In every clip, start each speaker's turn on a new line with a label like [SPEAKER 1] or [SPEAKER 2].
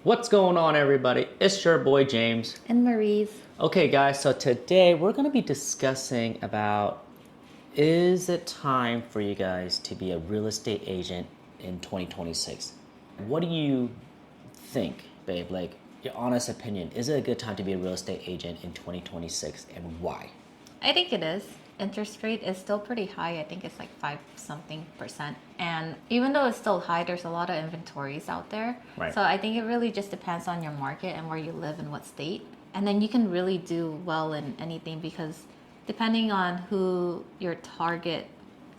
[SPEAKER 1] What's going on, everybody? It's your boy James.
[SPEAKER 2] And Mariz.
[SPEAKER 1] Okay, guys, so today we're going to be discussing about, is it time for you guys to be a real estate agent in 2026? What do you think, babe? Like, your honest opinion, is it a good time to be a real estate agent in 2026, and why?
[SPEAKER 2] I think it is. Interest rate is still pretty high. I think it's like 5 something percent. And even though it's still high, there's a lot of inventories out there.
[SPEAKER 1] Right.
[SPEAKER 2] So I think it really just depends on your market and where you live and what state. And then you can really do well in anything because depending on who your target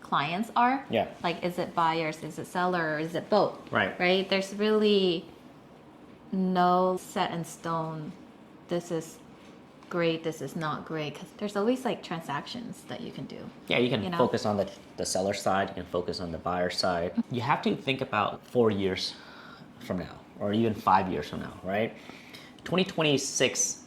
[SPEAKER 2] clients are,
[SPEAKER 1] Yeah.
[SPEAKER 2] like is it buyers, is it seller, or is it both?
[SPEAKER 1] Right.
[SPEAKER 2] Right? There's really no set in stone. This is great, this is not great, because there's always like transactions that you can do.
[SPEAKER 1] Yeah, you can focus on the seller side, you can focus on the buyer side. You have to think about 4 years from now, or even 5 years from now, right? 2026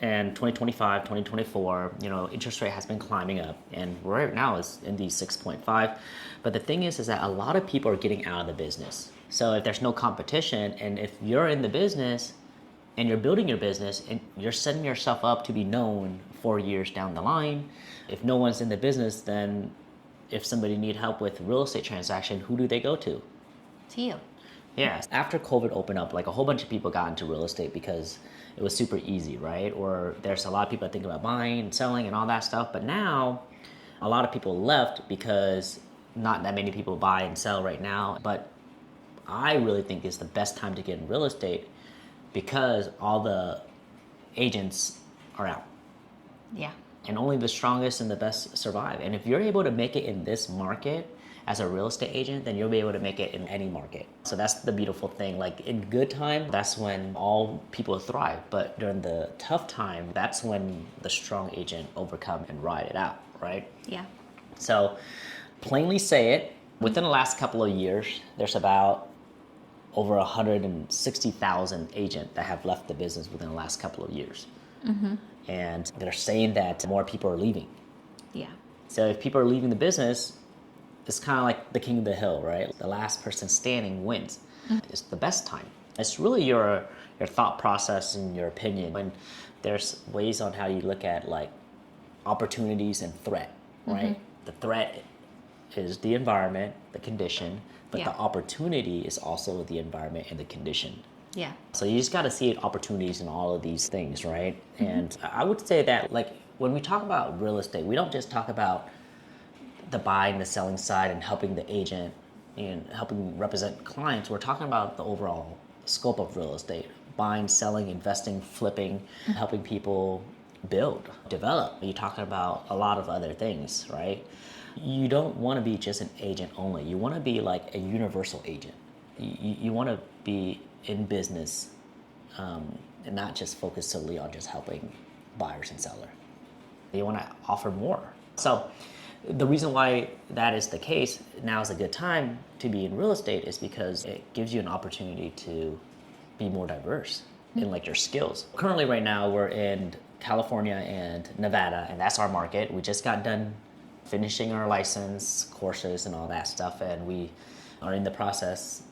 [SPEAKER 1] and 2025, 2024, interest rate has been climbing up, and right now it's in the 6.5. But the thing is that a lot of people are getting out of the business. So if there's no competition, and if you're in the business, and you're building your business and you're setting yourself up to be known 4 years down the line. If no one's in the business, then if somebody need help with real estate transaction, who do they go to?
[SPEAKER 2] To you.
[SPEAKER 1] Yeah. After COVID opened up, like a whole bunch of people got into real estate because it was super easy, right? Or there's a lot of people that think about buying and selling and all that stuff. But now a lot of people left because not that many people buy and sell right now. But I really think it's the best time to get in real estate because all the agents are out.
[SPEAKER 2] Yeah.
[SPEAKER 1] And only the strongest and the best survive. And if you're able to make it in this market as a real estate agent, then you'll be able to make it in any market. So that's the beautiful thing. Like in good time, that's when all people thrive. But during the tough time, that's when the strong agent overcome and ride it out, right?
[SPEAKER 2] Yeah.
[SPEAKER 1] So plainly say it, within the last couple of years, there's about over 160,000 agents that have left the business within the last couple of years. Mm-hmm. And they're saying that more people are leaving.
[SPEAKER 2] Yeah.
[SPEAKER 1] So if people are leaving the business, it's kind of like the king of the hill, right? The last person standing wins. Mm-hmm. It's the best time. It's really your thought process and your opinion. When there's ways on how you look at like opportunities and threat, right? Mm-hmm. The threat is the environment, the condition, but the opportunity is also the environment and the condition.
[SPEAKER 2] Yeah.
[SPEAKER 1] So you just got to see opportunities in all of these things, right? Mm-hmm. And I would say that like when we talk about real estate, we don't just talk about the buying, the selling side and helping the agent and helping represent clients. We're talking about the overall scope of real estate, buying, selling, investing, flipping, helping people build, develop. You're talking about a lot of other things, right? You don't want to be just an agent only. You want to be like a universal agent. You want to be in business and not just focus solely on just helping buyers and sellers. You want to offer more. So the reason why that is the case, now is a good time to be in real estate is because it gives you an opportunity to be more diverse in like your skills. Currently right now we're in California and Nevada, and that's our market. We just got done finishing our license courses and all that stuff, and we are in the process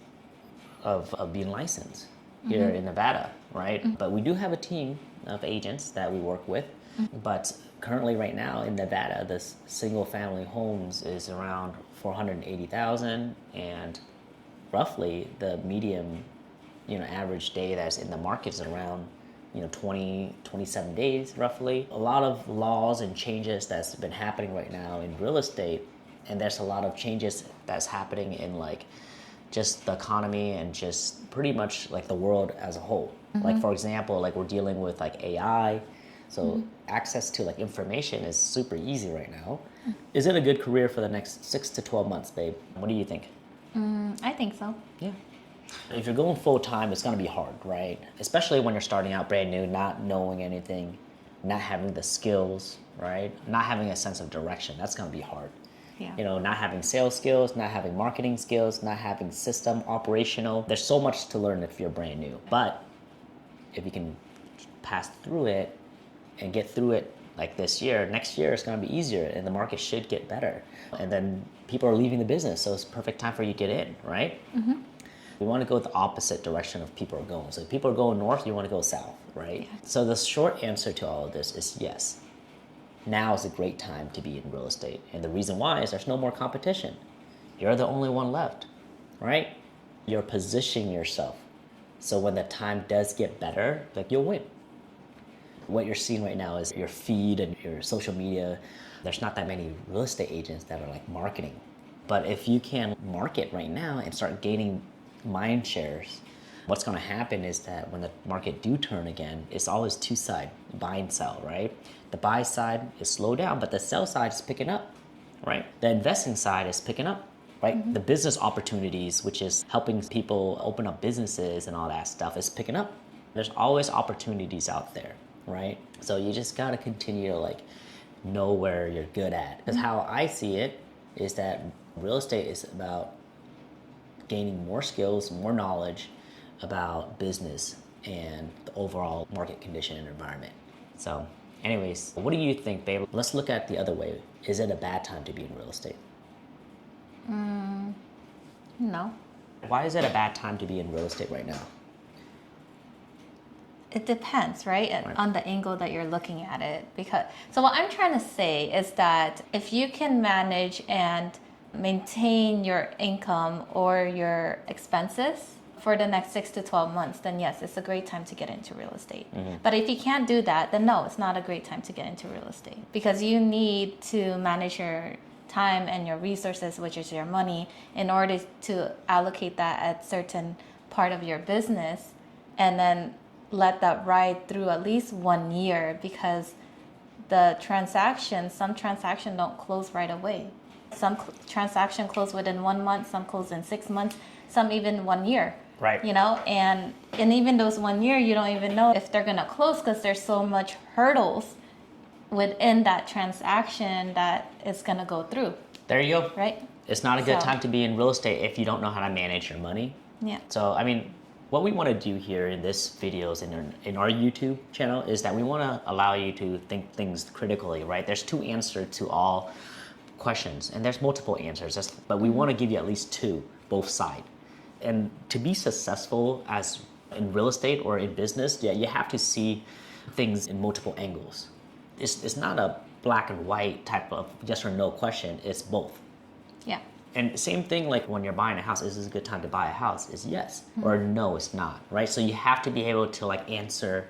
[SPEAKER 1] of being licensed here in Nevada, right? Mm-hmm. But we do have a team of agents that we work with. Mm-hmm. But currently right now in Nevada, this single family homes is around 480,000, and roughly the medium, average day that's in the market is around 27 days roughly. A lot of laws and changes that's been happening right now in real estate, and there's a lot of changes that's happening in like just the economy and just pretty much like the world as a whole. Mm-hmm. Like for example, like we're dealing with like AI, so access to like information is super easy right now. Mm-hmm. Is it a good career for the next 6 to 12 months, babe? What do you think?
[SPEAKER 2] I think so.
[SPEAKER 1] Yeah. If you're going full time, it's going to be hard, right? Especially when you're starting out brand new, not knowing anything, not having the skills, right? Not having a sense of direction. That's going to be hard.
[SPEAKER 2] Yeah.
[SPEAKER 1] Not having sales skills, not having marketing skills, not having system operational. There's so much to learn if you're brand new. But if you can pass through it and get through it like this year, next year it's going to be easier and the market should get better. And then people are leaving the business, so it's a perfect time for you to get in, right? Mm-hmm. We want to go the opposite direction of people are going. So if people are going north, you want to go south, right? Yeah. So the short answer to all of this is yes. Now is a great time to be in real estate. And the reason why is there's no more competition. You're the only one left, right? You're positioning yourself. So when the time does get better, like you'll win. What you're seeing right now is your feed and your social media. There's not that many real estate agents that are like marketing. But if you can market right now and start gaining mind shares, what's going to happen is that when the market do turn again, it's always two side, buy and sell, right? The buy side is slow down, but the sell side is picking up, right? The investing side is picking up, right? Mm-hmm. The business opportunities, which is helping people open up businesses and all that stuff, is picking up. There's always opportunities out there, right? So you just got to continue to like know where you're good at. Because how I see it is that real estate is about gaining more skills, more knowledge about business and the overall market condition and environment. So anyways, what do you think, babe? Let's look at the other way. Is it a bad time to be in real estate?
[SPEAKER 2] No.
[SPEAKER 1] Why is it a bad time to be in real estate right now?
[SPEAKER 2] It depends, right? On the angle that you're looking at it. So what I'm trying to say is that if you can manage and maintain your income or your expenses for the next 6 to 12 months, then yes, it's a great time to get into real estate. Mm-hmm. But if you can't do that, then no, it's not a great time to get into real estate, because you need to manage your time and your resources, which is your money, in order to allocate that at certain part of your business, and then let that ride through at least 1 year, because some transactions don't close right away. Some transaction close within 1 month, some close in 6 months, some even 1 year.
[SPEAKER 1] Right.
[SPEAKER 2] You know, and even those 1 year, you don't even know if they're gonna close, because there's so much hurdles within that transaction that it's gonna go through.
[SPEAKER 1] There you go.
[SPEAKER 2] Right.
[SPEAKER 1] It's not a good time to be in real estate if you don't know how to manage your money.
[SPEAKER 2] Yeah.
[SPEAKER 1] So I mean, what we want to do here in this videos in our YouTube channel is that we want to allow you to think things critically, right? There's two answers to all questions, and there's multiple answers, but we want to give you at least two, both sides. And to be successful as in real estate or in business, yeah, you have to see things in multiple angles. It's not a black and white type of yes or no question, it's both.
[SPEAKER 2] Yeah.
[SPEAKER 1] And same thing like when you're buying a house, is this a good time to buy a house? Is yes, or no, it's not, right? So you have to be able to like answer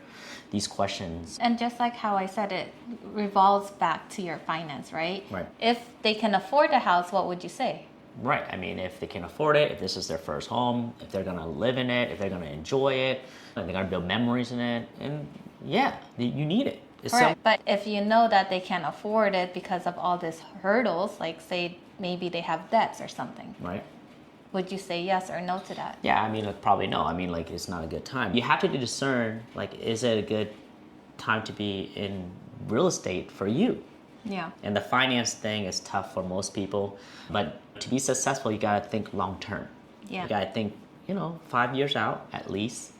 [SPEAKER 1] these questions.
[SPEAKER 2] And just like how I said, it revolves back to your finance, right?
[SPEAKER 1] Right.
[SPEAKER 2] If they can afford a house, what would you say?
[SPEAKER 1] Right. I mean, if they can afford it, if this is their first home, if they're gonna live in it, if they're gonna enjoy it, and they're gonna build memories in it, and yeah, you need it.
[SPEAKER 2] Correct. But if you know that they can't afford it because of all these hurdles, like say maybe they have debts or something.
[SPEAKER 1] Right.
[SPEAKER 2] Would you say yes or no to that?
[SPEAKER 1] Yeah, I mean, like, probably no. I mean, like, it's not a good time. You have to discern, like, is it a good time to be in real estate for you?
[SPEAKER 2] Yeah. And
[SPEAKER 1] the finance thing is tough for most people, but to be successful, you gotta think long term.
[SPEAKER 2] Yeah.
[SPEAKER 1] You gotta think, 5 years out at least.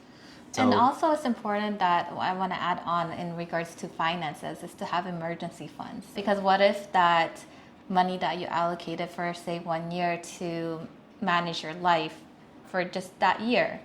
[SPEAKER 1] So,
[SPEAKER 2] and also it's important that I want to add on in regards to finances is to have emergency funds. Because what if that money that you allocated for, say, 1 year to manage your life for just that year,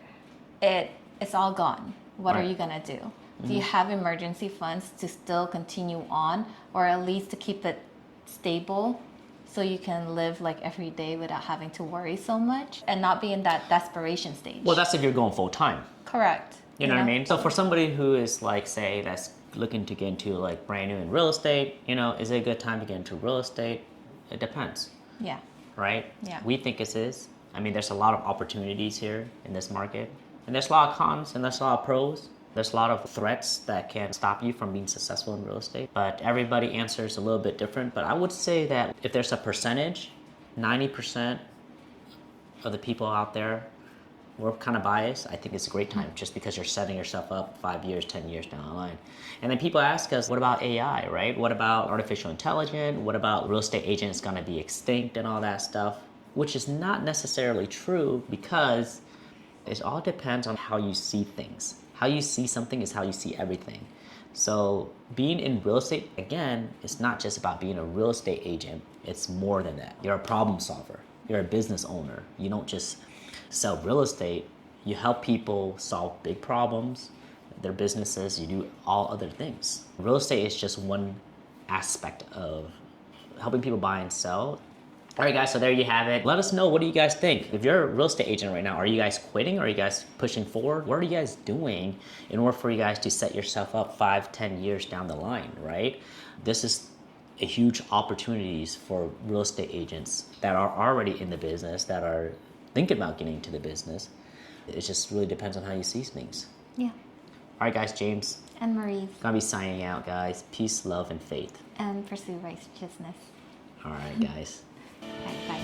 [SPEAKER 2] it's all gone. What are you gonna do? Do you have emergency funds to still continue on, or at least to keep it stable so you can live like every day without having to worry so much and not be in that desperation stage?
[SPEAKER 1] Well, that's if you're going full time.
[SPEAKER 2] Correct.
[SPEAKER 1] You know what I mean? So for somebody who is like, say, that's looking to get into like brand new in real estate, is it a good time to get into real estate? It depends.
[SPEAKER 2] Yeah.
[SPEAKER 1] Right?
[SPEAKER 2] Yeah.
[SPEAKER 1] We think it is. I mean, there's a lot of opportunities here in this market. And there's a lot of cons and there's a lot of pros. There's a lot of threats that can stop you from being successful in real estate. But everybody answers a little bit different. But I would say that if there's a percentage, 90% of the people out there, we're kind of biased. I think it's a great time just because you're setting yourself up 5 years, 10 years down the line. And then people ask us, what about AI, right? What about artificial intelligence? What about real estate agents going to be extinct and all that stuff? Which is not necessarily true, because it all depends on how you see things. How you see something is how you see everything. So being in real estate, again, it's not just about being a real estate agent. It's more than that. You're a problem solver. You're a business owner. You don't just sell real estate, you help people solve big problems, their businesses, you do all other things. Real estate is just one aspect of helping people buy and sell. All right, guys, so there you have it. Let us know, what do you guys think? If you're a real estate agent right now, are you guys quitting? Are you guys pushing forward? What are you guys doing in order for you guys to set yourself up 5-10 years down the line, right? This is a huge opportunities for real estate agents that are already in the business, that are thinking about getting into the business. It just really depends on how you see things.
[SPEAKER 2] Yeah.
[SPEAKER 1] All right, guys, James.
[SPEAKER 2] And Mariz.
[SPEAKER 1] Gonna be signing out, guys. Peace, love, and faith.
[SPEAKER 2] And pursue righteousness.
[SPEAKER 1] All right, guys.
[SPEAKER 2] Bye.